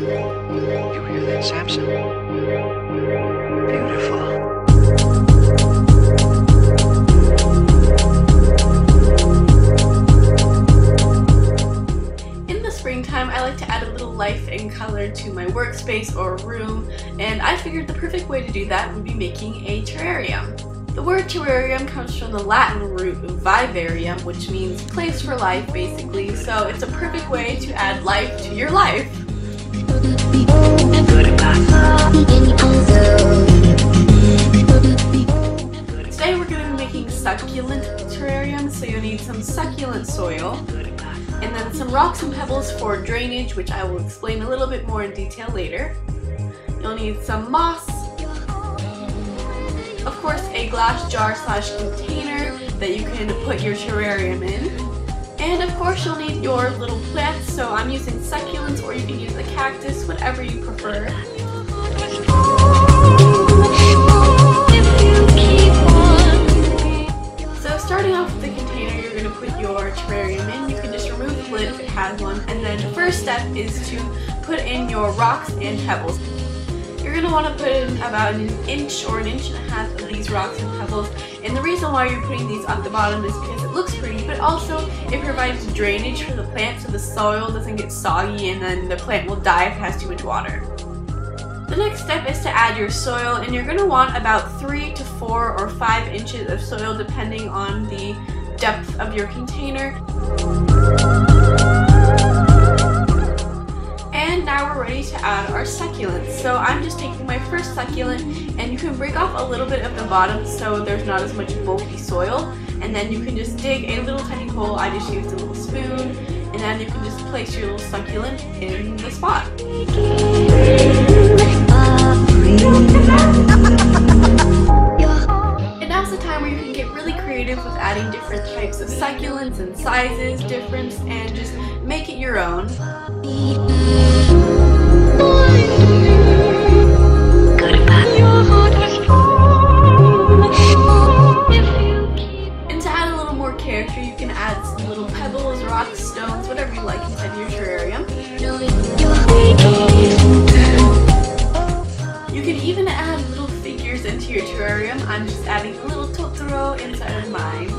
You hear that, Samson? Beautiful. Springtime, I like to add a little life and color to my workspace or room, and I figured the perfect way to do that would be making a terrarium. The word terrarium comes from the Latin root vivarium, which means place for life basically, so it's a perfect way to add life to your life. Today we're going to be making succulent terrariums, so you'll need some succulent soil, and then some rocks and pebbles for drainage, which I will explain a little bit more in detail later. You'll need some moss, of course a glass jar / container that you can put your terrarium in, and of course you'll need your little plants, so I'm using succulents or you can use a cactus, whatever you prefer. So starting off with the container you're going to put your terrarium in. You can just remove the lid if it has one, and then the first step is to put in your rocks and pebbles. You're going to want to put in about an inch or an inch and a half of these rocks and pebbles, and the reason why you're putting these at the bottom is because it looks pretty, but also it provides drainage for the plant so the soil doesn't get soggy and then the plant will die if it has too much water. The next step is to add your soil, and you're going to want about 3 to 4 or 5 inches of soil depending on the depth of your container. And now we're ready to add our succulents. So I'm just taking my first succulent, and you can break off a little bit of the bottom so there's not as much bulky soil, and then you can just dig a little tiny hole. I just used a little spoon, and then you can just place your little succulent in the spot. And now's the time where you can get really creative with adding different types of succulents and sizes, difference, and just make it your own. And to add a little more character, you can add some little pebbles, rocks, stones, whatever you like inside your terrarium. You can even add little figures into your terrarium. I'm just adding a little Totoro inside of mine.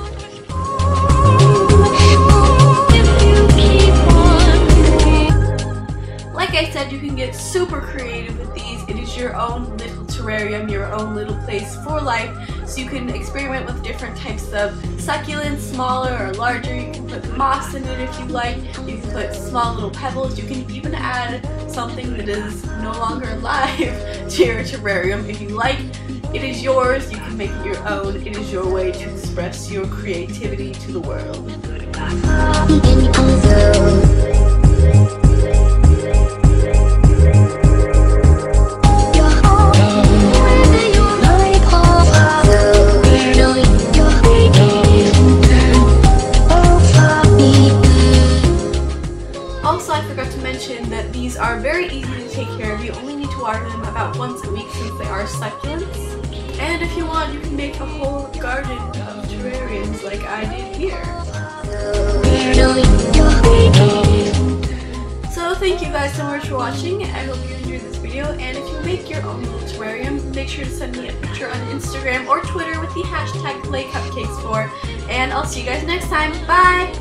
Like I said, you can get super creative with these. It is your own little terrarium, your own little place for life, so you can experiment with different types of succulents, smaller or larger. You can put moss in it if you like. You can put small little pebbles. You can even add something that is no longer alive to your terrarium if you like. It is yours. You can make it your own. It is your way to express your creativity to the world. Also, I forgot to mention that these are very easy to take care of. You only need to water them about once a week since they are succulents. And if you want, you can make a whole garden of terrariums like I did here. So thank you guys so much for watching. I hope you enjoyed this video, and if you make your own little terrarium, make sure to send me a picture on Instagram or Twitter with the hashtag #PlayCupcakes4, and I'll see you guys next time. Bye!